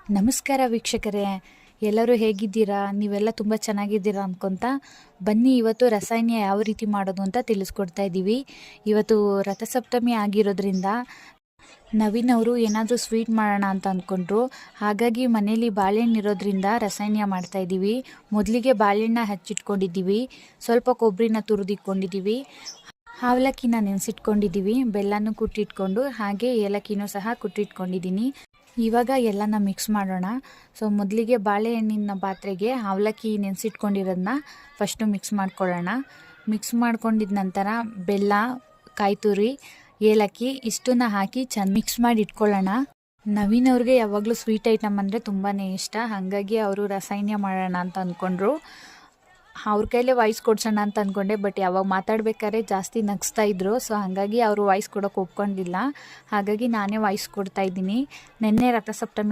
ನಮಸ್ಕಾರ ವೀಕ್ಷಕರೇ, ಎಲ್ಲರೂ ಹೇಗಿದ್ದೀರಾ? ನೀವೆಲ್ಲ ತುಂಬ ಚೆನ್ನಾಗಿದ್ದೀರಾ ಅಂದ್ಕೊತ ಬನ್ನಿ, ಇವತ್ತು ರಸಾಯನ ಯಾವ ರೀತಿ ಮಾಡೋದು ಅಂತ ತಿಳಿಸ್ಕೊಡ್ತಾ ಇದ್ದೀವಿ. ಇವತ್ತು ರಥಸಪ್ತಮಿ ಆಗಿರೋದ್ರಿಂದ ನವೀನ್ ಅವರು ಏನಾದರೂ ಸ್ವೀಟ್ ಮಾಡೋಣ ಅಂತ ಅಂದ್ಕೊಂಡ್ರು. ಹಾಗಾಗಿ ಮನೇಲಿ ಬಾಳೆಹಣ್ಣು ಇರೋದ್ರಿಂದ ರಸಾಯನ ಮಾಡ್ತಾಯಿದ್ದೀವಿ. ಮೊದಲಿಗೆ ಬಾಳೆಹಣ್ಣ ಹಚ್ಚಿಟ್ಕೊಂಡಿದ್ದೀವಿ, ಸ್ವಲ್ಪ ಕೊಬ್ಬರಿನ ತುರಿದಿಟ್ಕೊಂಡಿದ್ದೀವಿ, ಅವಲಕ್ಕಿನ ನೆನೆಸಿಟ್ಕೊಂಡಿದ್ದೀವಿ, ಬೆಲ್ಲನೂ ಕುಟ್ಟಿಟ್ಕೊಂಡು ಹಾಗೆ ಏಲಕ್ಕಿನೂ ಸಹ ಕುಟ್ಟಿಟ್ಕೊಂಡಿದ್ದೀನಿ. ಇವಾಗ ಎಲ್ಲನ ಮಿಕ್ಸ್ ಮಾಡೋಣ. ಮೊದಲಿಗೆ ಬಾಳೆಹಣ್ಣಿನ ಪಾತ್ರೆಗೆ ಅವಲಕ್ಕಿ ನೆನೆಸಿಟ್ಕೊಂಡಿರೋದನ್ನ ಫಸ್ಟು ಮಿಕ್ಸ್ ಮಾಡ್ಕೊಳ್ಳೋಣ. ಮಿಕ್ಸ್ ಮಾಡ್ಕೊಂಡಿದ ನಂತರ ಬೆಲ್ಲ, ಕಾಯಿ ತುರಿ, ಏಲಕ್ಕಿ ಇಷ್ಟನ್ನ ಹಾಕಿ ಚೆಂದ ಮಿಕ್ಸ್ ಮಾಡಿ ಇಟ್ಕೊಳ್ಳೋಣ. ನವೀನ್ ಅವ್ರಿಗೆ ಯಾವಾಗಲೂ ಸ್ವೀಟ್ ಐಟಮ್ ಅಂದರೆ ತುಂಬಾ ಇಷ್ಟ. ಹಾಗಾಗಿ ಅವರು ರಸಾಯನ ಮಾಡೋಣ ಅಂತ ಅಂದ್ಕೊಂಡ್ರು. ಅವ್ರ ಕೈಲೇ ವಾಯ್ಸ್ ಕೊಡ್ಸೋಣ ಅಂತ ಅಂದ್ಕೊಂಡೆ, ಬಟ್ ಯಾವಾಗ ಮಾತಾಡ್ಬೇಕಾದ್ರೆ ಜಾಸ್ತಿ ನಗಿಸ್ತಾ ಇದ್ರು. ಹಾಗಾಗಿ ಅವರು ವಾಯ್ಸ್ ಕೊಡೋಕೆ ಒಪ್ಕೊಂಡಿಲ್ಲ. ಹಾಗಾಗಿ ನಾನೇ ವಾಯ್ಸ್ ಕೊಡ್ತಾ ಇದ್ದೀನಿ. ನಿನ್ನೆ ರಥಸಪ್ತಮಿ